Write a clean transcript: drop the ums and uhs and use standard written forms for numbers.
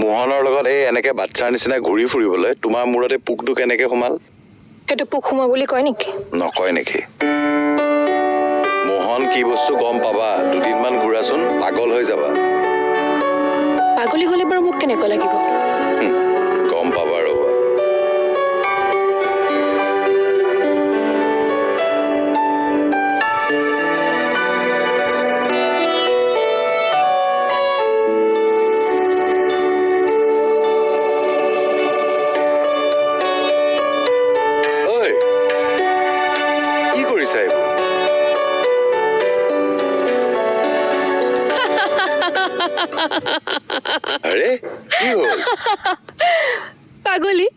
মোহনৰ লগত এই এনেকে বাচ্চাৰ নিচিনা ঘূৰি ফুৰিবলৈ তোমাৰ মূৰতে পোকটো কেনেকে সোমাল? সেইটো পোক সোমোৱা বুলি কয় নেকি? নকয় নেকি? মোহন কি বস্তু গম পাবা, দুদিনমান ঘূৰাচোন, পাগল হৈ যাবা। পাগলী হলে বাৰু মোক কেনেকুৱা লাগিব? গম পাবা ৰবা। আৰে কি হল? পাগলী।